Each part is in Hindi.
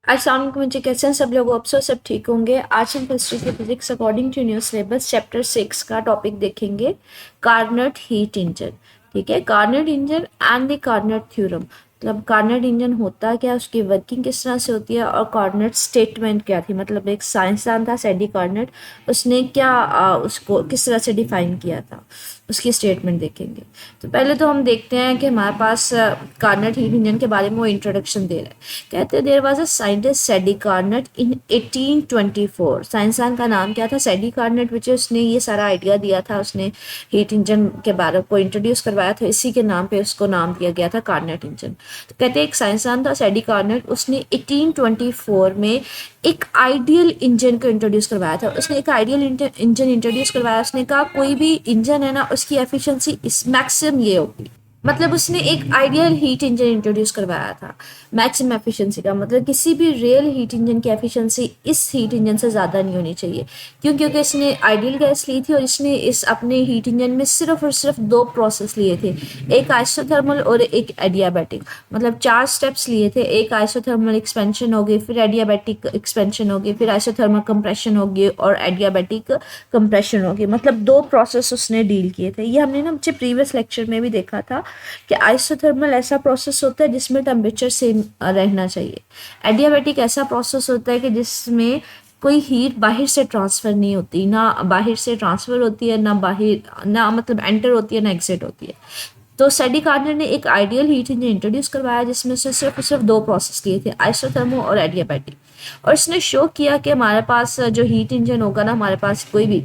अस्सलाम वालेकुम जी, कैसे हैं सब लोग? आप सब ठीक होंगे। आज हम हिस्ट्री की physics according to new syllabus chapter 6 का टॉपिक देखेंगे, कार्नट हीट इंजन। ठीक है, Carnot engine and the Carnot theorem. मतलब कार्नट इंजन होता क्या, उसकी वर्किंग किस तरह से होती है, और कार्नट स्टेटमेंट क्या थी। मतलब एक साइंसदान था सैडी कार्नट, उसने क्या उसको किस तरह से डिफाइन किया था, उसकी स्टेटमेंट देखेंगे। तो पहले तो हम देखते हैं कि हमारे पास कार्नट हीट इंजन के बारे में वो इंट्रोडक्शन दे रहा है। कहते हैं there was a scientist Sadi Carnot in 1824। साइंसदान का नाम क्या था? सैडी कार्नट, विच उसने ये सारा आइडिया दिया था, उसने हीट इंजन के बारे को इंट्रोड्यूस करवाया था, इसी के नाम पे उसको नाम दिया गया था कार्नट इंजन। तो कहते हैं एक साइंसदान था सैडी कार्नट, उसने 1824 में एक आइडियल इंजन को इंट्रोड्यूस करवाया था। उसने एक आइडियल इंजन इंट्रोड्यूस करवाया। उसने कहा कोई भी इंजन है ना, उसकी एफिशिएंसी इस मैक्सिमम ये होगी। मतलब उसने एक आइडियल हीट इंजन इंट्रोड्यूस करवाया था मैक्सिमम एफिशिएंसी का। मतलब किसी भी रियल हीट इंजन की एफिशिएंसी इस हीट इंजन से ज़्यादा नहीं होनी चाहिए। क्यों? क्योंकि इसने आइडियल गैस ली थी और इसने इस अपने हीट इंजन में सिर्फ और सिर्फ दो प्रोसेस लिए थे, एक आइसोथर्मल और एक एडियाबैटिक। मतलब 4 स्टेप्स लिए थे। एक आइसोथर्मल एक्सपेंशन होगी, फिर एडियाबैटिक एक्सपेंशन होगी, फिर आइसोथर्मल कंप्रेशन होगी और एडियाबैटिक कंप्रेशन होगी। मतलब 2 प्रोसेस उसने डील किए थे। ये हमने ना अपने प्रीवियस लेक्चर में भी देखा था कि आइसोथर्मल ऐसा प्रोसेस होता है जिसमें टेम्परेचर सेम रहना चाहिए। एडियाबैटिक ऐसा प्रोसेस होता है कि जिसमें कोई हीट बाहर से ट्रांसफ़र नहीं होती, ना बाहर से ट्रांसफ़र होती है, ना बाहर ना मतलब एंटर होती है, ना एग्जिट होती है। तो सैडी कार्नर ने एक आइडियल हीट इंजन इंट्रोड्यूस करवाया जिसमें से सिर्फ और सिर्फ 2 प्रोसेस लिए थे, आइसोथर्मो और एडियाबैटिक। और इसने शो किया कि हमारे पास जो हीट इंजन होगा ना, हमारे पास कोई भी,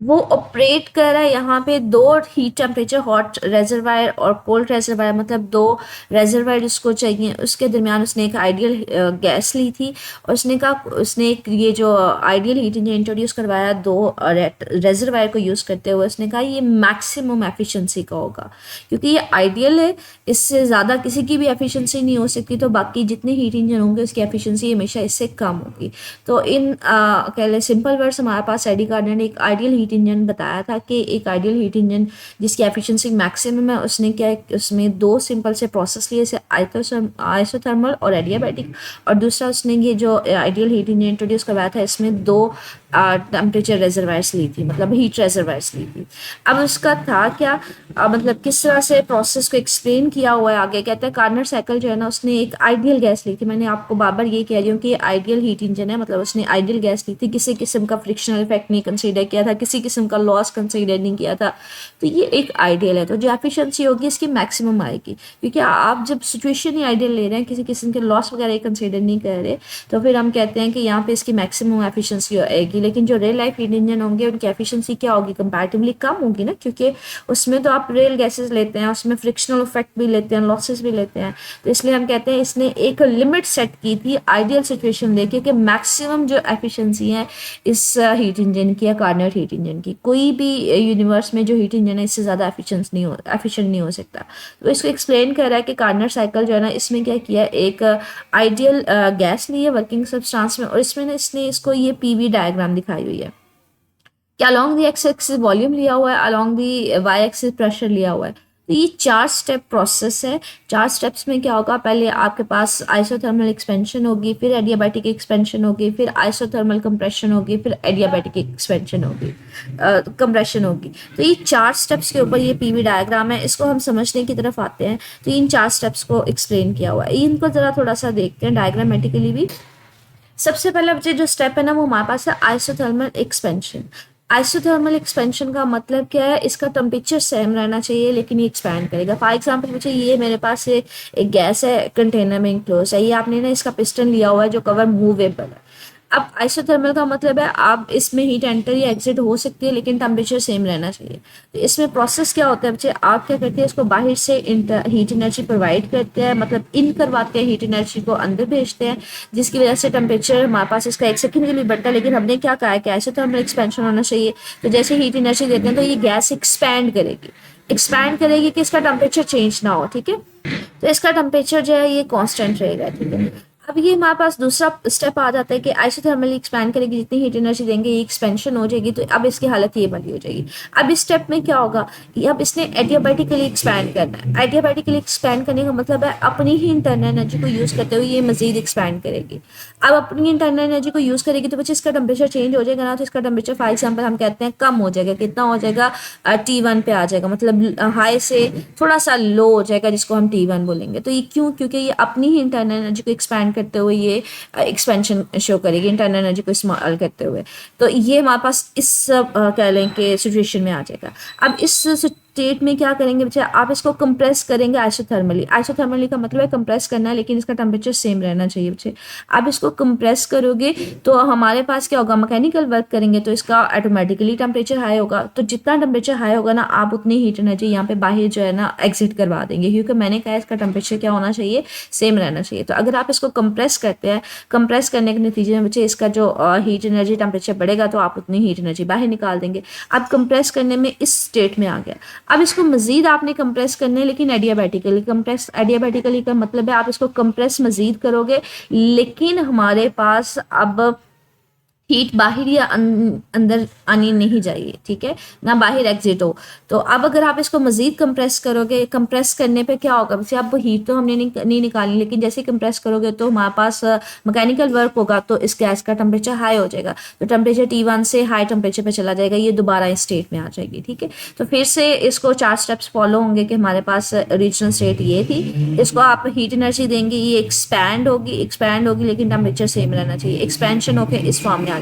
वो ऑपरेट कर रहा है यहाँ पे 2 हीट टेम्परेचर, हॉट रेजरवायर और कोल्ड रेजरवायर। मतलब 2 रेजरवायर उसको चाहिए, उसके दरमियान उसने एक आइडियल गैस ली थी। और उसने कहा, उसने एक ये जो आइडियल हीट इंजन इंट्रोड्यूस करवाया 2 रेजरवायर को यूज़ करते हुए, उसने कहा ये मैक्सिमम एफिशिएंसी का होगा क्योंकि ये आइडियल है, इससे ज़्यादा किसी की भी एफिशिएंसी नहीं हो सकती। तो बाकी जितने हीट इंजन होंगे उसकी एफिशिएंसी हमेशा इससे कम होगी। तो इन कह लें सिंपल वर्ड्स, हमारे पास एडी कार्नर ने एक आइडियल हीट इंजन बताया था कि एक आइडियल हीट इंजन जिसकी एफिशिएंसी मैक्सिमम है, उसने क्या है, उसमें 2 सिंपल से प्रोसेस लिए से आइसोथर्मल और एडियाबैटिक। और दूसरा उसने ये जो आइडियल हीट इंजन इंट्रोड्यूस करवाया था, इसमें 2 टेम्परेचर रेजरवायर्स ली थी, मतलब हीट रेजरवायर्स ली थी। अब उसका था क्या, मतलब किस तरह से प्रोसेस को एक्सप्लेन किया हुआ है आगे। कहते हैं कार्नर साइकिल जो है ना, उसने एक आइडियल गैस ली थी। मैंने आपको बार बार ये कह रही हूँ कि आइडियल हीट इंजन है, मतलब उसने आइडियल गैस ली थी, किसी किस्म का फ्रिक्शनल इफेक्ट नहीं कंसीडर किया था, किसी किस्म का लॉस कंसीडर नहीं किया था। तो ये एक आइडियल है। तो जो एफिशिएंसी होगी इसकी मैक्सिमम आएगी, क्योंकि आप जब सिचुएशन ही आइडियल ले रहे हैं, किसी किस्म के लॉस वगैरह कंसीडर नहीं कर रहे, तो फिर हम कहते हैं कि यहाँ पे इसकी मैक्सिमम एफिशिएंसी आएगी। लेकिन जो रियल लाइफ हीट इंजन होंगे उनकी एफिशिएंसी क्या होगी, कंपैरेटिवली कम होगी ना, क्योंकि उसमें तो आप रियल गैसेस लेते हैं, उसमें फ्रिक्शनल इफेक्ट भी लेते हैं, लॉसेस भी लेते हैं। तो इसलिए हम कहते हैं इसने एक लिमिट सेट की थी आइडियल सिचुएशन लेके कि मैक्सिमम जो एफिशिएंसी है इस हीट इंजन की या कार्नट हीट इंजन की, कोई भी यूनिवर्स में जो हीट इंजन है इससे ज़्यादा एफिशिएंट नहीं हो सकता। तो इसको एक्सप्लेन कर रहा है कि कार्नट साइकिल जो है ना, इसमें क्या किया, एक आइडियल गैस ली है वर्किंग सब्सटेंस में, और इसमें ना इसने इसको ये पीवी डायग्राम दिखाई हुई है कि along the X axis volume लिया हुआ है, along the Y axis pressure लिया हुआ है। तो ये 4 स्टेप प्रोसेस है। 4 स्टेप्स में क्या होगा, पहले आपके पास आइसोथर्मल एक्सपेंशन होगी, फिर एडियाबैटिक एक्सपेंशन होगी, फिर आइसोथर्मल कंप्रेशन होगी, फिर एडियाबैटिक एक्सपेंशन होगी, कंप्रेशन होगी। तो ये 4 स्टेप्स के ऊपर ये पीवी डायग्राम है। इसको हम समझने की तरफ आते हैं। तो इन 4 स्टेप्स को एक्सप्लेन किया हुआ है, इनको ज़रा थोड़ा सा देखते हैं डायग्रामेटिकली भी। सबसे पहला जो स्टेप है ना, वो हमारे पास है आइसोथर्मल एक्सपेंशन। आइसोथर्मल एक्सपेंशन का मतलब क्या है, इसका टेम्परेचर सेम रहना चाहिए लेकिन ये एक्सपैंड करेगा। फॉर एग्जांपल मुझे ये मेरे पास एक गैस है, कंटेनर में इंक्लोज है, ये आपने ना इसका पिस्टन लिया हुआ है जो कवर मूवेबल है। अब आइसोथर्मल का मतलब है आप इसमें हीट एंटर या एग्जिट हो सकती है लेकिन टेम्परेचर सेम रहना चाहिए। तो इसमें प्रोसेस क्या होता है बच्चे, आप क्या करते हैं, इसको बाहर से हीट एनर्जी प्रोवाइड करते हैं, मतलब इन करवाते हैं, हीट एनर्जी को अंदर भेजते हैं, जिसकी वजह से टेम्परेचर हमारे पास इसका 1 सेकंड के लिए बढ़ता है। लेकिन हमने क्या कहा है कि आइसोथर्मल एक्सपेंशन होना चाहिए। तो जैसे हीट एनर्जी देते हैं तो ये गैस एक्सपैंड करेगी कि इसका टेम्परेचर चेंज ना हो। ठीक है, तो इसका टेम्परेचर जो है ये कांस्टेंट रहेगा। ठीक है, अब ये हमारे पास दूसरा स्टेप आ जाता है कि आइसोथर्मली एक्सपैंड करेगी, जितनी हीट एनर्जी देंगे ये एक्सपेंशन हो जाएगी, तो अब इसकी हालत ये बनी हो जाएगी। अब इस स्टेप में क्या होगा, अब इसने एडियाबैटिकली एक्सपैंड करना है। एडियाबैटिकली एक्सपैंड करने का मतलब है अपनी ही इंटरनल एनर्जी को यूज़ करते हुए ये मजीद एक्सपैंड करेगी। अब अपनी इंटरनल एनर्जी को यूज़ करेगी तो बच्चे इसका टेम्परेचर चेंज हो जाएगा ना, तो इसका टेम्परेचर फॉर एग्जाम्पल हम कहते हैं कम हो जाएगा। कितना हो जाएगा, T1 पे आ जाएगा, मतलब हाई से थोड़ा सा लो हो जाएगा, जिसको हम T1 बोलेंगे। तो ये क्यों, क्योंकि ये अपनी ही इंटरनल एनर्जी को एक्सपैंड करते हुए ये एक्सपेंशन शो करेगी, इंटरनल एनर्जी को इस्तेमाल करते हुए। तो ये हमारे पास इस कह लें कि सिचुएशन में आ जाएगा। अब इस स्टेट में क्या करेंगे बच्चे, आप इसको कंप्रेस करेंगे आइसोथर्मली। आइसोथर्मली का मतलब है कंप्रेस करना है, लेकिन इसका टेम्परेचर सेम रहना चाहिए बच्चे। आप इसको कंप्रेस करोगे तो हमारे पास क्या होगा, मैकेनिकल वर्क करेंगे तो इसका ऑटोमेटिकली टेम्परेचर हाई होगा। तो जितना टेम्परेचर हाई होगा ना, आप उतनी हीट एनर्जी यहाँ पे बाहर जो है ना एग्जिट करवा देंगे, क्योंकि मैंने कहा इसका टेम्परेचर क्या होना चाहिए, सेम रहना चाहिए। तो अगर आप इसको कंप्रेस करते हैं, कंप्रेस करने के नतीजे में बच्चे इसका जो हीट एनर्जी टेम्परेचर बढ़ेगा, तो आप उतनी हीट एनर्जी बाहर निकाल देंगे। अब कंप्रेस करने में इस स्टेट में आ गया। अब इसको मजीद आपने कंप्रेस करने है, लेकिन एडियाबैटिकली कंप्रेस। एडियाबैटिकली का मतलब है आप इसको कंप्रेस मजीद करोगे, लेकिन हमारे पास अब हीट बाहर या अंदर आनी नहीं चाहिए, ठीक है ना, बाहर एग्जिट हो। तो अब अगर आप इसको मजीद कंप्रेस करोगे, कंप्रेस करने पे क्या होगा वैसे, अब हीट तो हमने नहीं निकाली, लेकिन जैसे ही कंप्रेस करोगे तो हमारे पास मैकेनिकल वर्क होगा, तो इस गैस का टेम्परेचर हाई हो जाएगा। तो टेम्परेचर T1 से हाई टेम्परेचर पे चला जाएगा, ये दोबारा इस स्टेट में आ जाएगी, ठीक है। तो फिर से इसको 4 स्टेप्स फॉलो होंगे कि हमारे पास ओरिजिनल स्टेट ये थी, इसको आप हीट एनर्जी देंगे, ये एक्सपैंड होगी, लेकिन टेम्परेचर सेम रहना चाहिए। एक्सपेंशन होकर इस फॉर्म में आ जाएगी।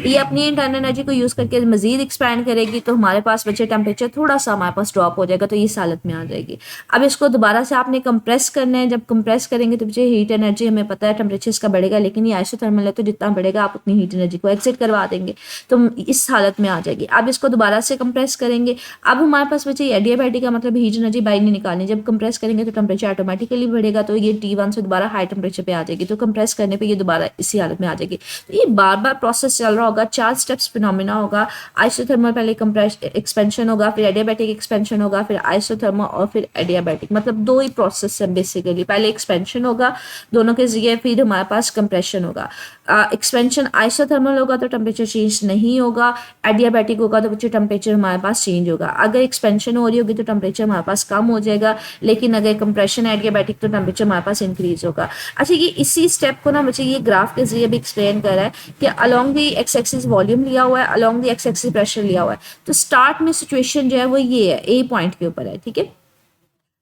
ये अपनी इंटरनल एनर्जी को यूज़ करके मजीद एक्सपैंड करेगी, तो हमारे पास बचे टेम्परेचर थोड़ा सा हमारे पास ड्रॉप हो जाएगा, तो इस हालत में आ जाएगी। अब इसको दोबारा से आपने कंप्रेस करना है। जब कंप्रेस करेंगे तो बच्चे हीट एनर्जी, हमें पता है टेम्परेचर इसका बढ़ेगा, लेकिन ये आइसोथर्मल है तो जितना बढ़ेगा आप उतनी हीट एनर्जी को एग्जिट करवा देंगे, तो इस हालत में आ जाएगी। अब इसको दोबारा से कंप्रेस करेंगे। अब हमारे पास बचे एडियाबैटिक का मतलब हीट एनर्जी बाहर नहीं निकालनी। जब कंप्रेस करेंगे तो टेम्परेचर ऑटोमेटिकली बढ़ेगा, तो ये T1 से दोबारा हाई टेम्परेचर पे आ जाएगी। तो कंप्रेस करने पे ये दोबारा इसी हालत में आ जाएगी। तो ये बार बार प्रोसेस चल रहा होगा, 4 स्टेप्स फिनोमेना होगा। आइसोथर्मल पहले कंप्रेस एक्सपेंशन होगा, फिर एडियाबैटिक एक्सपेंशन होगा, फिर आइसोथर्मल और फिर एडियाबैटिक, मतलब 2 ही प्रोसेस है बेसिकली। पहले एक्सपेंशन होगा दोनों के जरिए, फिर हमारे पास कंप्रेशन होगा। एक्सपेंशन आइसोथर्मल होगा तो टेम्परेचर चेंज नहीं होगा, एडियाबैटिक होगा तो बच्चे टेम्परेचर हमारे पास चेंज होगा। अगर एक्सपेंशन हो रही होगी तो टेम्परेचर हमारे पास कम हो जाएगा, लेकिन अगर कंप्रेशन एडियाबैटिक तो टेम्परेचर हमारे पास इंक्रीज होगा। अच्छा, ये इसी स्टेप को ना बच्चे ये ग्राफ के जरिए भी एक्सप्लेन कर रहा है कि along the X axis volume लिया हुआ है, along the X axis pressure लिया हुआ है। तो स्टार्ट में सिचुएशन जो है वो ये है, ए पॉइंट के ऊपर है, ठीक है।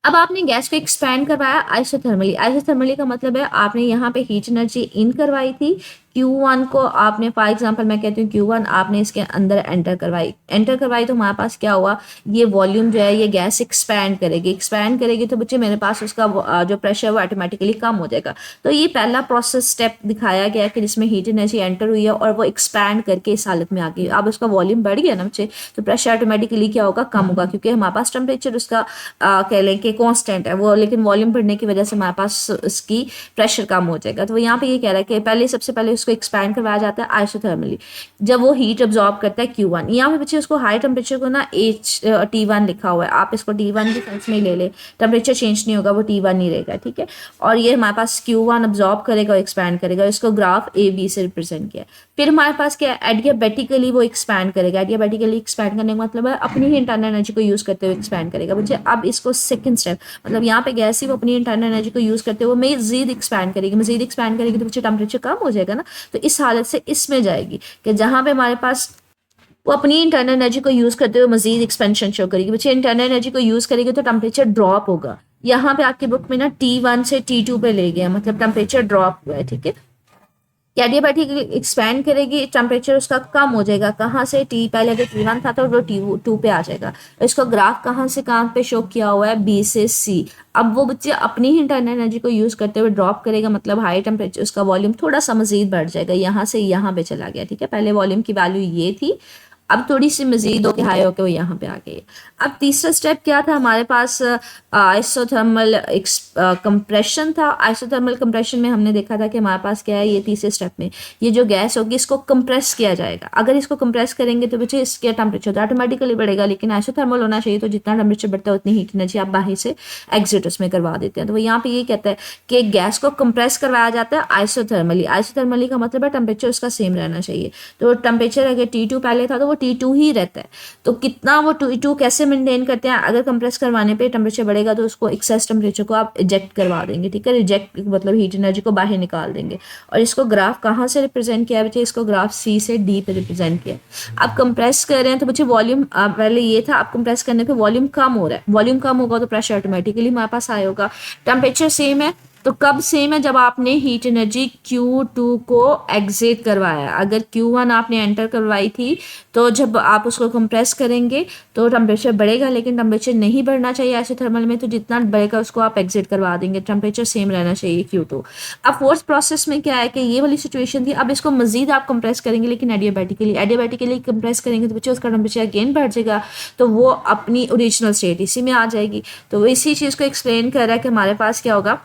अब आपने गैस को एक्सपैंड करवाया आइसोथर्मली। आइसोथर्मली का मतलब है आपने यहाँ पे हीट एनर्जी इन करवाई थी, Q1 को आपने फॉर एग्जांपल मैं कहती हूँ Q1 आपने इसके अंदर एंटर करवाई तो हमारे पास क्या हुआ, ये वॉल्यूम जो है ये गैस एक्सपैंड करेगी तो बच्चे मेरे पास उसका जो प्रेशर है वो ऑटोमेटिकली कम हो जाएगा। तो ये पहला प्रोसेस स्टेप दिखाया गया कि जिसमें हीट एनर्जी एंटर हुई है और वो एक्सपैंड करके इस हालत में आ गई। अब उसका वॉल्यूम बढ़ गया ना बच्चे, तो प्रेशर ऑटोमेटिकली क्या होगा, कम होगा, क्योंकि हमारे पास टेम्परेचर उसका कह लें कि कॉन्स्टेंट है वो, लेकिन वॉल्यूम बढ़ने की वजह से हमारे पास उसकी प्रेशर कम हो जाएगा। तो यहाँ पे ये कह रहा है कि पहले सबसे पहले उसको एक्सपैंड करवाया जाता है आइसोथर्मली, जब वो हीट अब्जॉर्ब करता है Q1। यहाँ पे बच्चे उसको हाई टेम्परेचर को ना T1 लिखा हुआ है, आप इसको T1 की सेंस में ले ले, टेम्परेचर चेंज नहीं होगा, वो T1 नहीं रहेगा, ठीक है। और ये हमारे पास Q1 अब्जॉर्ब करेगा और एक्सपैंड करेगा, इसको ग्राफ AB से रिप्रेजेंट किया। फिर हमारे पास क्या है, एडियाबैटिकली वो एक्सपैंड करेगा। एडियाबैटिकली एक्सपैंड करने का मतलब है अपनी ही इंटरनल एनर्जी को यूज करते हुए एक्सपैंड करेगा बच्चे। अब इसको सेकंड स्टेप, मतलब यहाँ पे गैस ही वो अपनी इंटरनल एनर्जी को यूज करते हुए मजीद एक्सपैंड करेगी तो बच्चे टेम्परेचर कम हो जाएगा ना। तो इस हालत से इसमें जाएगी कि जहाँ पे हमारे पास वो अपनी इंटरनल एनर्जी को यूज करते हुए मजीद एक्सपेंशन शो करेगी। बच्चे इंटरनल एनर्जी को यूज करेगी तो टेम्परेचर ड्रॉप होगा। यहाँ पे आपकी बुक में ना T1 से T2 पे ले गया, मतलब टेम्परेचर ड्रॉप हुआ है, ठीक है। एडियाबैटिक एक्सपैंड करेगी, टेम्परेचर उसका कम हो जाएगा। कहाँ से, पहले अगर T1 था तो वो T2 पे आ जाएगा। इसको ग्राफ कहाँ से कहाँ पे शो किया हुआ है, B से C। अब वो बच्चे अपनी ही इंटरनल एनर्जी को यूज करते हुए ड्रॉप करेगा, मतलब हाई टेम्परेचर उसका वॉल्यूम थोड़ा सा मजीद बढ़ जाएगा, यहाँ से यहाँ पे चला गया, ठीक है। पहले वॉल्यूम की वैल्यू ये थी, अब थोड़ी सी मजीद होके हाई होके वो यहाँ पे आ गई है। अब तीसरा स्टेप क्या था हमारे पास, आइसोथर्मल कंप्रेशन था। आइसोथर्मल कंप्रेशन में हमने देखा था कि हमारे पास क्या है, ये तीसरे स्टेप में ये जो गैस होगी इसको कंप्रेस किया जाएगा। अगर इसको कंप्रेस करेंगे तो बच्चे इसका टेम्परेचर तो ऑटोमेटिकली बढ़ेगा, लेकिन आइसोथर्मल होना चाहिए, तो जितना टेम्परेचर बढ़ता है उतनी हीट एनर्जी आप बाहर से एग्जिट उसमें करवा देते हैं। तो वो यहाँ पे ये कहता है कि गैस को कंप्रेस करवाया जाता है आइसोथर्मली। आइसोथर्मली का मतलब है टेम्परेचर उसका सेम रहना चाहिए। तो टेम्परेचर अगर T2 पहले था तो वो T2 ही रहता है। तो कितना वो T2 कैसे मेंटेन करते हैं, अगर कंप्रेस करवाने पे टेम्परेचर बढ़ेगा तो उसको एक्सेस टेम्परेचर को आप इजेक्ट करवा देंगे, ठीक है। रिजेक्ट मतलब हीट एनर्जी को बाहर निकाल देंगे। और इसको ग्राफ कहाँ से रिप्रेजेंट किया बच्चे, इसको ग्राफ C से D पे रिप्रेजेंट किया। आप कंप्रेस कर रहे हैं तो बच्चे वॉल्यूम पहले ये था, आप कंप्रेस करने पे वॉल्यूम कम हो रहा है, वॉल्यूम कम होगा तो प्रेशर ऑटोमेटिकली हमारे पास आया होगा। टेम्परेचर सेम है, तो कब सेम है, जब आपने हीट एनर्जी Q2 को एग्जिट करवाया। अगर Q1 आपने एंटर करवाई थी तो जब आप उसको कंप्रेस करेंगे तो टेम्परेचर बढ़ेगा, लेकिन टेम्परेचर नहीं बढ़ना चाहिए ऐसे थर्मल में, तो जितना बढ़ेगा उसको आप एग्जिट करवा देंगे, टेम्परेचर सेम रहना चाहिए Q2। अब फोर्थ प्रोसेस में क्या है कि ये वाली सिचुएशन थी, अब इसको मजीद आप कंप्रेस करेंगे लेकिन एडियाबैटिकली कंप्रेस करेंगे तो बच्चे उसका टेम्परेचर अगेन बढ़ जाएगा, तो वो अपनी ओरिजिनल स्टेट इसी में आ जाएगी। तो वो इसी चीज़ को एक्सप्लेन कर रहा है कि हमारे पास क्या होगा,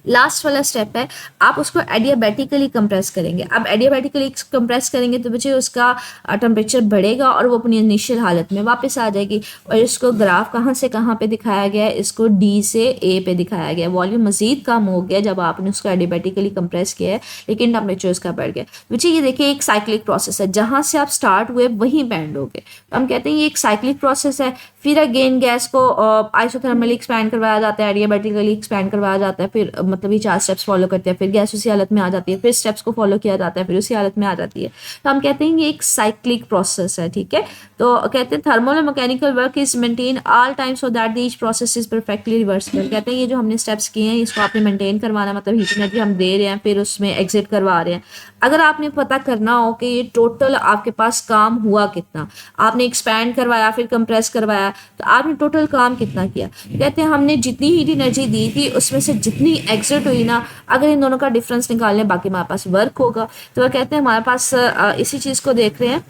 लास्ट वाला स्टेप है आप उसको एडियाबैटिकली कंप्रेस करेंगे। अब एडियाबैटिकली कंप्रेस करेंगे तो बच्चे उसका टेम्परेचर बढ़ेगा और वो अपनी इनिशियल हालत में वापस आ जाएगी। और इसको ग्राफ कहाँ से कहाँ पे दिखाया गया है, इसको D से A पे दिखाया गया है। वॉल्यूम मजीद कम हो गया जब आपने उसको एडियाबैटिकली कंप्रेस किया है, लेकिन टेम्परेचर उसका बढ़ गया। बच्चे ये देखिए एक साइक्लिक प्रोसेस है, जहाँ से आप स्टार्ट हुए वहीं बैंड हो गए। तो हम कहते हैं ये एक साइक्लिक प्रोसेस है। फिर अगेन गैस को आइसोथर्मली एक्सपैंड करवाया जाता है, एडियाबैटिकली एक्सपैंड करवाया जाता है, फिर मतलब ये 4 स्टेप्स फॉलो करते हैं, फिर गैस उसी हालत में आ जाती है, फिर स्टेप्स को फॉलो किया जाता है, फिर उसी हालत में आ जाती है। तो हम कहते हैं ये एक साइक्लिक प्रोसेस है, ठीक है। तो कहते हैं thermal and mechanical work is maintain all time so that each process is perfectly reversible. कहते हैं ये जो हमने स्टेप्स किए हैं इसको आपने मेंटेन करवाना, मतलब हीट एनर्जी हम दे रहे हैं फिर उसमें एग्जिट करवा रहे हैं। अगर आपने पता करना हो कि ये टोटल आपके पास काम हुआ कितना, आपने एक्सपैंड करवाया फिर कंप्रेस करवाया, तो आपने टोटल काम कितना किया। कहते हैं हमने जितनी हीट एनर्जी दी थी उसमें से जितनी एग्जिट हुई ना, अगर इन दोनों का डिफरेंस निकालें बाकी हमारे पास वर्क होगा। तो वह कहते हैं हमारे पास इसी चीज़ को देख रहे हैं।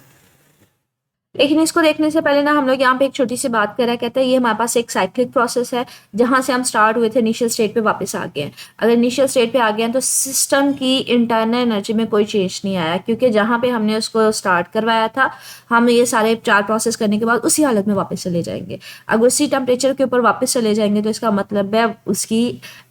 लेकिन इसको देखने से पहले ना हम लोग यहाँ पे एक छोटी सी बात कर रहे हैं। कहते हैं ये हमारे पास एक साइक्लिक प्रोसेस है, जहाँ से हम स्टार्ट हुए थे इनिशियल स्टेट पे वापस आ गए हैं। अगर इनिशियल स्टेट पे आ गए हैं तो सिस्टम की इंटरनल एनर्जी में कोई चेंज नहीं आया, क्योंकि जहाँ पे हमने उसको स्टार्ट करवाया था हम ये सारे 4 प्रोसेस करने के बाद उसी हालत में वापस चले जाएंगे। अगर उसी टेम्परेचर के ऊपर वापस चले जाएंगे तो इसका मतलब है उसकी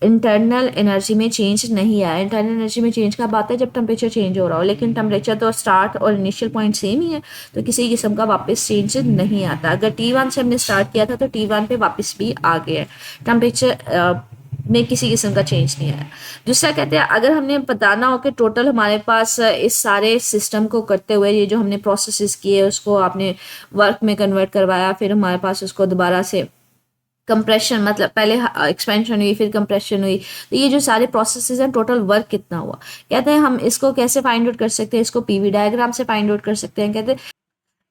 इंटरनल एनर्जी में चेंज नहीं आया। इंटरनल एनर्जी में चेंज कब आता है, जब टेम्परेचर चेंज हो रहा हो, लेकिन टेम्परेचर तो स्टार्ट और इनिशियल पॉइंट सेम ही है, तो किसी किस्म का वापस चेंज नहीं आता। अगर T1 से हमने स्टार्ट किया था तो T1 पे वापस भी आ गया, टेम्परेचर में किसी किस्म का चेंज नहीं आया। दूसरा कहते हैं अगर हमने बताना हो कि टोटल हमारे पास इस सारे सिस्टम को करते हुए ये जो हमने प्रोसेसेस किए उसको आपने वर्क में कन्वर्ट करवाया, फिर हमारे पास उसको दोबारा से कंप्रेशन, मतलब पहले एक्सपेंशन हुई फिर कंप्रेशन हुई, तो ये जो सारे प्रोसेसेस हैं टोटल वर्क कितना हुआ। कहते हैं हम इसको कैसे फाइंड आउट कर सकते हैं, इसको PV डायग्राम से फाइंड आउट कर सकते हैं। कहते हैं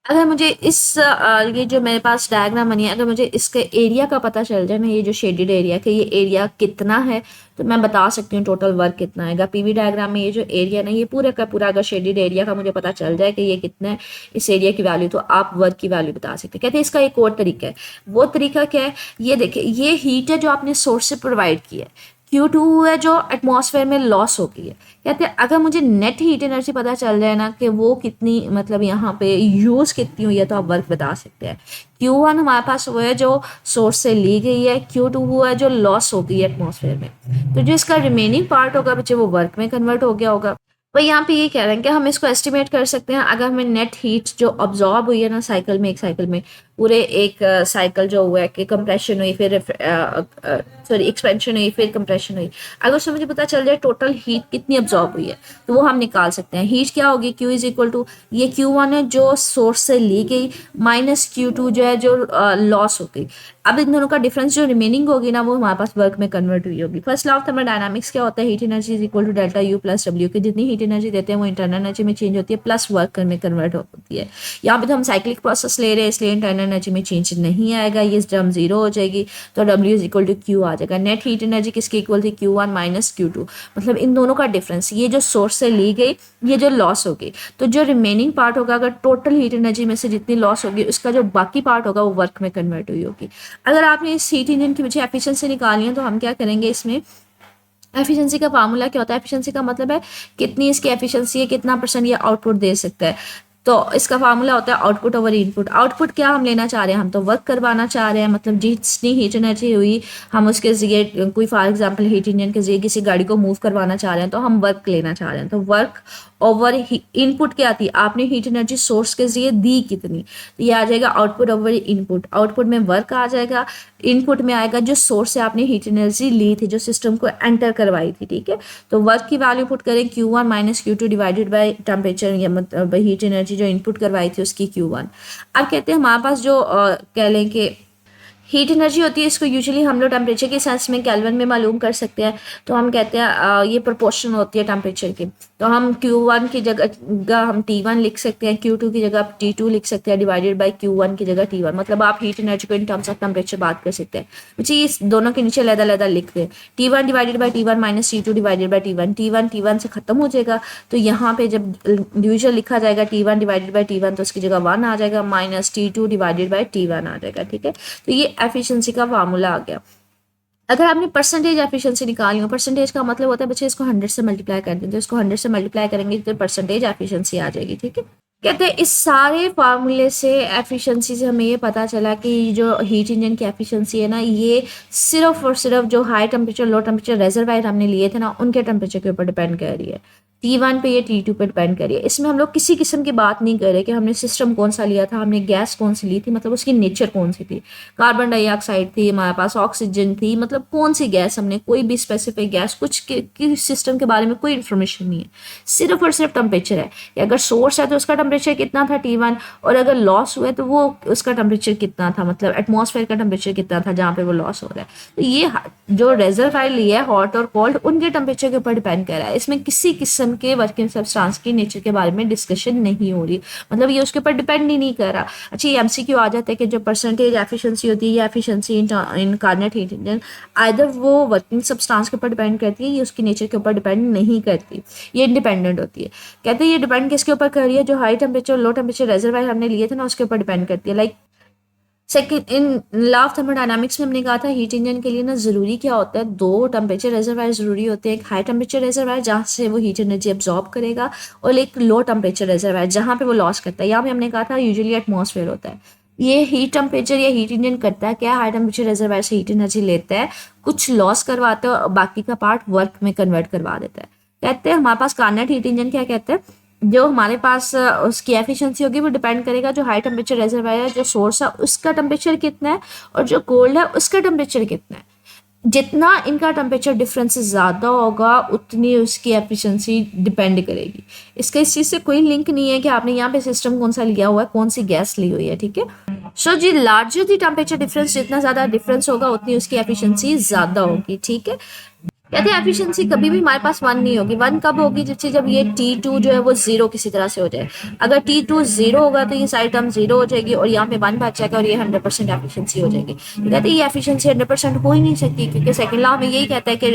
अगर मुझे ये जो मेरे पास डायग्राम बनी है, अगर मुझे इसके एरिया का पता चल जाए ना, ये जो शेडेड एरिया कि ये एरिया कितना है, तो मैं बता सकती हूँ टोटल वर्क कितना आएगा। PV डायग्राम में ये जो एरिया ना, ये पूरा का पूरा अगर शेडेड एरिया का मुझे पता चल जाए कि ये कितना है इस एरिया की वैल्यू, तो आप वर्क की वैल्यू बता सकते हैं। कहते हैं इसका एक और तरीका है। वो तरीका क्या है, ये देखिए ये हीट है जो आपने सोर्स से प्रोवाइड की है, Q2 है जो एटमॉस्फेयर में लॉस हो गई है। कहते हैं अगर मुझे नेट हीट एनर्जी पता चल जाए ना कि वो कितनी, मतलब यहाँ पे यूज़ कितनी हुई है, तो आप वर्क बता सकते हैं। Q1 हमारे पास वो है जो सोर्स से ली गई है, Q2 वो है जो लॉस हो गई है एटमॉस्फेयर में, तो जो इसका रिमेनिंग पार्ट होगा बच्चे वो वर्क में कन्वर्ट हो गया होगा। वही यहाँ पे ये कह रहे हैं कि हम इसको एस्टिमेट कर सकते हैं अगर हमें नेट हीट जो ऑब्जॉर्ब हुई है ना साइकिल में, एक साइकिल में पूरे एक साइकिल जो हुआ है कि कंप्रेशन हुई फिर सॉरी एक्सपेंशन हुई फिर कंप्रेशन हुई, अगर उसमें मुझे पता चल जाए टोटल हीट कितनी ऑब्जॉर्ब हुई है तो वो हम निकाल सकते हैं। हीट क्या होगी, Q इज इक्वल टू ये Q1 है जो सोर्स से ली गई माइनस Q2 जो है जो लॉस हो गई। अब इन दोनों का डिफरेंस जो रिमेनिंग होगी ना वो हमारे पास वर्क में कन्वर्ट हुई होगी। फर्स्ट लॉ ऑफ थर्मोडायनामिक्स क्या होता है, heat energy is equal to delta U plus W, की जितनी हीट एनर्जी देते हैं वो इंटरनल एनर्जी में चेंज होती है प्लस वर्क में कन्वर्ट होती है। यहाँ पे तो हम साइक्लिक प्रोसेस ले रहे हैं इसलिए इंटरनल एनर्जी में चेंज नहीं आएगा, ये टर्म जीरो हो जाएगी, तो W is equal to Q आ जाएगा। नेट हीट एनर्जी किसकी इक्वल थी, Q1 माइनस Q2, मतलब इन दोनों का डिफरेंस, ये जो सोर्स से ली गई ये जो लॉस होगी, तो जो रिमेनिंग पार्ट होगा, अगर टोटल हीट एनर्जी में से जितनी लॉस होगी उसका जो बाकी पार्ट होगा वो वर्क में कन्वर्ट हुई होगी। अगर आपने इस हीट इंजन की मुझे एफिशिएंसी निकालनी है तो हम क्या करेंगे, इसमें एफिशिएंसी का फार्मूला क्या होता है, एफिशिएंसी का मतलब है कितनी इसकी एफिशिएंसी है, कितना परसेंट ये आउटपुट दे सकता है। तो इसका फार्मूला होता है आउटपुट ओवर इनपुट। आउटपुट क्या हम लेना चाह रहे हैं, हम तो वर्क करवाना चाह रहे हैं, मतलब जितनी हीट एनर्जी हुई हम उसके जरिए, कोई फॉर एग्जांपल हीट इंजन के जरिए किसी गाड़ी को मूव करवाना चाह रहे हैं, तो हम वर्क लेना चाह रहे हैं, तो वर्क ओवर इनपुट क्या थी, आपने हीट एनर्जी सोर्स के जरिए दी कितनी, तो ये आ जाएगा आउटपुट ओवर इनपुट। आउटपुट में वर्क आ जाएगा, इनपुट में आएगा जो सोर्स से आपने हीट एनर्जी ली थी, जो सिस्टम को एंटर करवाई थी, ठीक है। तो वर्क की वैल्यू पुट करें Q1 minus Q2 divided by temperature, या मतलब हीट एनर्जी जो इनपुट करवाई थी उसकी Q1। अब कहते हैं हमारे पास जो कह लें कि हीट एनर्जी होती है, इसको यूजुअली हम लोग टेम्परेचर के सेंस में केल्विन में मालूम कर सकते हैं, तो हम कहते हैं ये प्रोपोर्शन होती है टेम्परेचर की, तो हम Q1 की जगह हम T1 लिख सकते हैं, Q2 की जगह T2 लिख सकते हैं, डिवाइडेड बाई Q1 की जगह T1, मतलब आप हीट एनर्जी को इन टर्म्स ऑफ टेम्परेचर बात कर सकते हैं। बच्चे इस दोनों के नीचे लहदा लिख दें, T1 divided by T1 minus T2 divided by T1, T1 से खत्म हो जाएगा, तो यहाँ पे जब डिविजन लिखा जाएगा T1 डिवाइडेड बाई T1 तो उसकी जगह 1 आ जाएगा, minus T2 divided by T1 आ जाएगा, ठीक है। तो ये एफिशिएंसी का फार्मूला आ गया। अगर आपने परसेंटेज एफिशिएंसी निकाली हो, परसेंटेज का मतलब होता है बच्चे इसको 100 से मल्टीप्लाई कर दें, तो इसको 100 से मल्टीप्लाई करेंगे तो परसेंटेज एफिशिएंसी आ जाएगी, ठीक है। कहते हैं इस सारे फार्मूले से एफिशिएंसी से हमें ये पता चला कि जो हीट इंजन की एफिशिएंसी है ना, ये सिर्फ और सिर्फ जो high temperature low temperature reservoir हमने लिए थे ना, उनके टेम्परेचर के ऊपर डिपेंड कर रही है, T1 पे या T2 पे डिपेंड करिए। इसमें हम लोग किसी किस्म की बात नहीं कर रहे कि हमने सिस्टम कौन सा लिया था, हमने गैस कौन सी ली थी, मतलब उसकी नेचर कौन सी थी, कार्बन डाइऑक्साइड थी, हमारे पास ऑक्सीजन थी, मतलब कौन सी गैस, हमने कोई भी स्पेसिफिक गैस कुछ की सिस्टम के बारे में कोई इन्फॉर्मेशन नहीं है, सिर्फ और सिर्फ टेम्परेचर है कि अगर सोर्स है तो उसका टेम्परेचर कितना था T1, और अगर लॉस हुआ है तो वो उसका टेम्परेचर कितना था, मतलब एटमॉस्फेयर का टेम्परेचर कितना था जहाँ पे वो लॉस हो रहा है। तो ये जो रेजरवायर लिया है हॉट और कोल्ड, उनके टेम्परेचर के ऊपर डिपेंड कर रहा है, इसमें किसी किस्म के वर्किंग सब्सटेंस की नेचर के बारे में डिस्कशन नहीं हो रही, मतलब ये उसके ऊपर डिपेंड ही नहीं कर रहा। अच्छा, ये MCQ आ जाता है कि जो परसेंटेज एफिशिएंसी होती है, ये एफिशिएंसी इन कार्नेट हीट इंजन आइदर वो वर्किंग सब्सटेंस के ऊपर डिपेंड करती है, ये उसकी नेचर के ऊपर डिपेंड नहीं करती, ये इंडिपेंडेंट होती है। कहते हैं ये डिपेंड किसके ऊपर कर रही है, जो high temperature low temperature reservoir हमने लिए थे ना, उसके ऊपर डिपेंड करती है। Like second in law of thermodynamics में हमने कहा था हीट इंजन के लिए ना ज़रूरी क्या होता है, दो टेम्परेचर रेजरवायर ज़रूरी होते हैं, एक हाई टेम्परेचर रेजरवायर जहाँ से वो हीट एनर्जी एब्जॉर्ब करेगा, और एक लो टेम्परेचर रेजरवायर जहाँ पे वो लॉस करता है। यहाँ पे हमने कहा था यूजुअली एटमॉस्फेयर होता है। ये हीट टेम्परेचर या हीट इंजन करता है क्या, हाई टेम्परेचर रेजरवायर से हीट एनर्जी लेता है, कुछ लॉस करवाता है और बाकी का पार्ट वर्क में कन्वर्ट करवा देता है। कहते हैं हमारे पास कार्नेट हीट इंजन क्या कहते हैं, जो हमारे पास उसकी एफिशिएंसी होगी वो डिपेंड करेगा जो हाई टेम्परेचर रेजरवायर है, जो सोर्स है उसका टेम्परेचर कितना है, और जो कोल्ड है उसका टेम्परेचर कितना है। जितना इनका टेम्परेचर डिफरेंस ज़्यादा होगा उतनी उसकी एफिशिएंसी डिपेंड करेगी। इसका इस चीज़ से कोई लिंक नहीं है कि आपने यहाँ पे सिस्टम कौन सा लिया हुआ है, कौन सी गैस ली हुई है, ठीक है। सो जी लार्जर दी टेम्परेचर डिफरेंस, जितना ज़्यादा डिफरेंस होगा उतनी उसकी एफिशिएंसी ज़्यादा होगी, ठीक है। कहते हैं एफिशिएंसी कभी भी हमारे पास 1 नहीं होगी। 1 कब होगी, जैसे जब ये T2 जो है वो 0 किसी तरह से हो जाए। अगर T2 0 होगा तो ये सारी टर्म 0 हो जाएगी और यहाँ पे 1 बच जाएगा और ये 100% एफिशिएंसी हो जाएगी। कहते हैं ये एफिशिएंसी 100% हो ही नहीं सकती, क्योंकि सेकंड लॉ में यही कहता है कि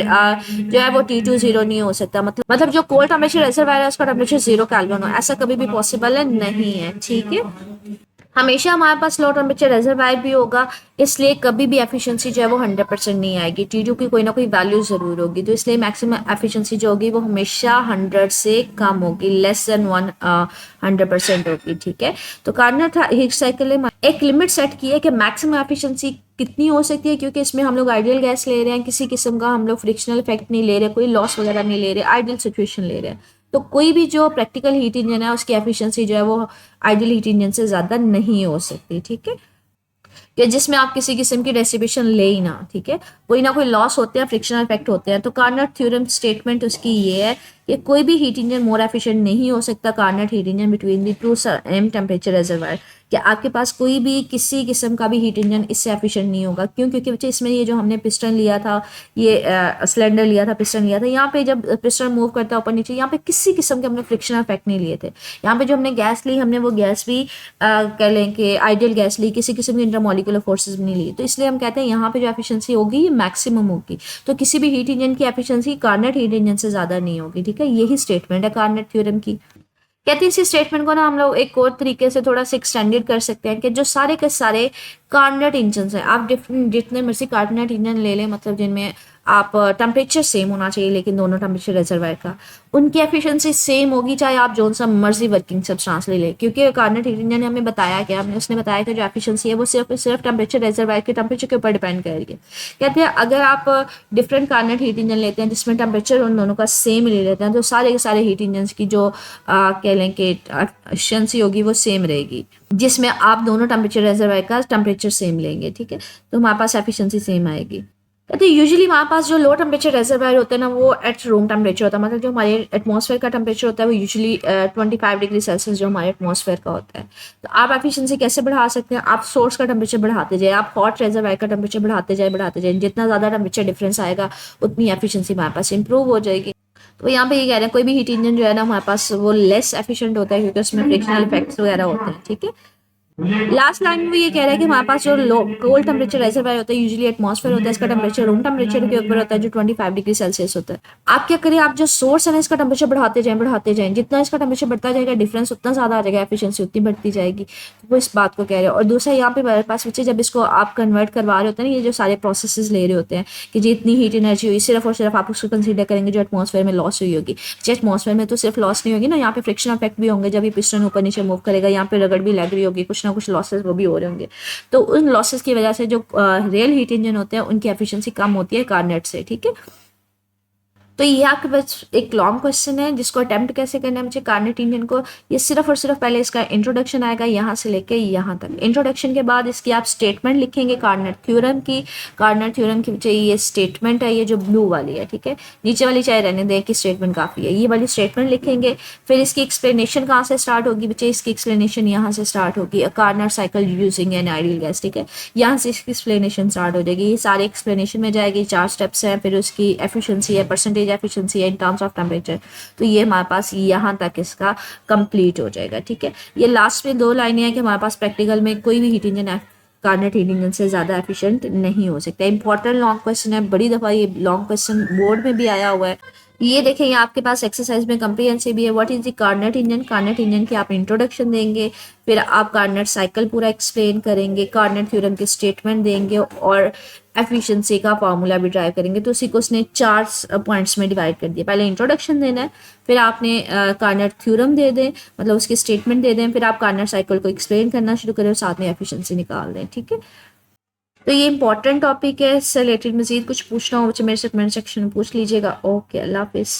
जो है वो T2 0 नहीं हो सकता, मतलब जो कोल्ड टेम्परेचर रेजरवायर है उसका टेम्परेचर 0 केल्विन हो, ऐसा कभी भी पॉसिबल नहीं है, ठीक है। हमेशा हमारे पास लो टेम्परेचर रेजरवायर भी होगा, इसलिए कभी भी एफिशिएंसी जो है वो 100% नहीं आएगी, T2 की कोई ना कोई वैल्यू ज़रूर होगी, तो इसलिए मैक्सिमम एफिशिएंसी जो होगी वो हमेशा 100 से कम होगी, लेस देन 100% होगी, ठीक है। तो कार्नेट हीट साइकिल में एक लिमिट सेट की है कि मैक्सिमम एफिशिएंसी कितनी हो सकती है, क्योंकि इसमें हम लोग आइडियल गैस ले रहे हैं, किसी किस्म का हम लोग फ्रिक्शनल इफेक्ट नहीं ले रहे, कोई लॉस वगैरह नहीं ले रहे, आइडियल सिचुएशन ले रहे हैं। तो कोई भी जो प्रैक्टिकल हीट इंजन है उसकी एफिशिएंसी जो है वो आइडियल हीट इंजन से ज़्यादा नहीं हो सकती, ठीक है। कि जिसमें आप किसी किस्म की डिस्ट्रीब्यूशन ले ही ना, ठीक है, कोई ना कोई लॉस होते हैं, फ्रिक्शनल इफेक्ट होते हैं। तो कार्नट थ्योरम स्टेटमेंट उसकी ये है कि कोई भी हीट इंजन मोर एफिशिएंट नहीं हो सकता Carnot heat engine between the two same temperature reservoir, कि आपके पास कोई भी किसी किस्म का भी हीट इंजन इससे एफिशिएंट नहीं होगा। क्यों? क्योंकि बच्चे इसमें ये जो हमने पिस्टन लिया था, ये सिलेंडर लिया था, पिस्टन लिया था, यहाँ पे जब पिस्टन मूव करता है ऊपर नीचे, यहाँ पे किसी किस्म के हमने फ्रिक्शनल इफेक्ट नहीं लिए थे। यहाँ पे जो हमने गैस ली, हमने वो गैस भी कह लें कि आइडियल गैस ली, किसी किस्म की इंटरमोलिकुलर फोर्सेज भी नहीं ली। तो इसलिए हम कहते हैं यहाँ पे जो एफिशिएंसी होगी ये मैक्सिमम होगी। तो किसी भी हीट इंजन की एफिशिएंसी कार्नट हीट इंजन से ज़्यादा नहीं होगी, ठीक है। यही स्टेटमेंट है कार्नट थ्योरम की। कहते हैं इसी स्टेटमेंट को ना हम लोग एक और तरीके से थोड़ा सा एक्सटेंडेड कर सकते हैं कि जो सारे के सारे कार्नट इंजन है, आप डिफरेंट जितने मर्जी कार्नट इंजन ले लें, मतलब जिनमें आप टेम्परेचर सेम होना चाहिए, लेकिन दोनों टेम्परेचर रिजर्वायर का, उनकी एफिशिएंसी सेम होगी, चाहे आप जो सा मर्जी वर्किंग सब्सटेंस ले लें। क्योंकि कार्नट इंजन ने हमें बताया क्या, हमने उसने बताया कि जो एफिशिएंसी है वो सिर्फ टेम्परेचर रिजर्वायर के टेम्परेचर के ऊपर डिपेंड करेगी। कहते हैं अगर आप डिफरेंट कार्नट हीट इंजन लेते हैं जिसमें टेम्परेचर उन दोनों का सेम ले लेते हैं, तो सारे के सारे हीट इंजन की जो कह लें कि एफिशिएंसी होगी वो सेम रहेगी, जिसमें आप दोनों टेम्परेचर रिजर्वायर का टेम्परेचर सेम लेंगे, ठीक है। तो हमारे पास एफिशिएंसी सेम आएगी। कहते हैं यूजुअली हमारे पास जो लो टेम्परेचर रिजर्वायर होते हैं ना, वो एट रूम टेम्परेचर होता है, मतलब जो हमारे एटमॉस्फेयर का टेम्परेचर होता है वो यूजुअली 25 डिग्री सेल्सियस जो हमारे एटमॉस्फेयर का होता है। तो आप एफिशिएंसी कैसे बढ़ा सकते हैं? आप सोर्स का टेम्परेचर बढ़ाते जाए, आप हॉट रिजर्वायर का टेम्परेचर बढ़ाते जाए, जितना ज़्यादा टेम्परेचर डिफरेंस आएगा उतनी एफिशिएंसी हमारे पास इंप्रूव हो जाएगी। तो यहाँ पे ये कह रहे हैं कोई भी हीट इंजन जो है ना हमारे पास वो लेस एफिशिएंट होता है, क्योंकि उसमें फ्रिक्शनल इफेक्ट्स वगैरह होते हैं, ठीक है। लास्ट लाइन में ये कह रहा है कि हमारे पास जो लो कोल्ड टेम्परेचर रिजर्वायर होता है, यूजुअली एटमॉस्फेयर होता है, इसका टेम्परेचर रूम टेम्परेचर के ऊपर होता है जो 25 डिग्री सेल्सियस होता है। आप क्या करें, आप जो सोर्स है ना इसका टेम्परेचर बढ़ाते जाएं, जितना इसका टेम्परेचर बढ़ता जाएगा डिफरेंस उतना ज्यादा आ जाएगा, एफिशिएंसी उतनी बढ़ती जाएगी। तो वो इस बात को कह रहे हैं। और दूसरा यहाँ पे हमारे पास बच्चे जब इसको आप कन्वर्ट करवा रहे होते हैं ना, ये जो सारे प्रोसेसेस ले रहे होते हैं कि जितनी हीट एनर्जी हुई सिर्फ और सिर्फ आप उसको कंसीडर करेंगे जो एटमॉस्फेयर में लॉस हुई होगी। एटमॉस्फेयर में तो सिर्फ लॉस नहीं होगी ना, यहाँ पे फ्रिक्शन इफेक्ट भी होंगे, जब ये पिस्टन ऊपर नीचे मूव करेगा, यहाँ पे रगड़ भी लग रही होगी, कुछ ना कुछ लॉसेस वो भी हो रहे होंगे। तो उन लॉसेस की वजह से जो रियल हीट इंजन होते हैं उनकी एफिशिएंसी कम होती है कार्नेट से, ठीक है। तो ये आपके पास एक लॉन्ग क्वेश्चन है जिसको अटेम्प्ट कैसे करना है मुझे कार्नेट इंजन को। ये सिर्फ और सिर्फ पहले इसका इंट्रोडक्शन आएगा यहाँ से लेके यहाँ तक। इंट्रोडक्शन के बाद इसकी आप स्टेटमेंट लिखेंगे कार्नेट थ्योरम की। कार्नेट थ्योरम की बच्चे ये स्टेटमेंट है, ये जो ब्लू वाली है, ठीक है। नीचे वाली चाहे रहने दें कि स्टेटमेंट काफ़ी है, ये वाली स्टेटमेंट लिखेंगे। फिर इसकी एक्सप्लेनेशन कहाँ से स्टार्ट होगी बच्चे? इसकी एक्सप्लेनेशन यहाँ से स्टार्ट होगी, a Carnot cycle using an ideal gas, ठीक है। यहाँ से इसकी एक्सप्लेनेशन स्टार्ट हो जाएगी, ये सारे एक्सप्लेनेशन में जाएगी, 4 स्टेप्स हैं। फिर उसकी एफिशिएंसी है, परसेंटेज एफिशिएंसी है इन टर्म्स ऑफ टेम्परेचर। तो ये हमारे पास यहाँ तक इसका कंप्लीट हो जाएगा, ठीक है। ये लास्ट में 2 लाइनें हैं कि हमारे पास प्रैक्टिकल में कोई भी हीट इंजन कार्नेट हीट इंजन से ज़्यादा एफिशिएंट नहीं हो सकता। इंपॉर्टेंट लॉन्ग क्वेश्चन है, बड़ी दफ़ा ये लॉन्ग क्वेश्चन बोर्ड में भी आया हुआ है। ये देखें, ये आपके पास एक्सरसाइज में कंप्रीहेंसिव भी है। What is the Carnot engine? Carnot engine की आप इंट्रोडक्शन देंगे, फिर आप कार्नेट साइकिल पूरा एक्सप्लेन करेंगे, कार्नेट थ्योरम के स्टेटमेंट देंगे और एफिशिएंसी का फार्मूला भी ड्राइव करेंगे। तो उसी को उसने 4 पॉइंट्स में डिवाइड कर दिया। पहले इंट्रोडक्शन देना है, फिर आपने कार्नेट थ्योरम दे दें, मतलब उसके स्टेटमेंट दे दें, फिर आप कार्नेट साइकिल को एक्सप्लेन करना शुरू करें और साथ में एफिशिएंसी निकाल दें, ठीक है। तो ये इंपॉर्टेंट टॉपिक है, इससे रिलेटेड मजीद कुछ पूछना हो मुझे मेरे से कमेंट सेक्शन में पूछ लीजिएगा। ओके, अल्लाह हाफिज़।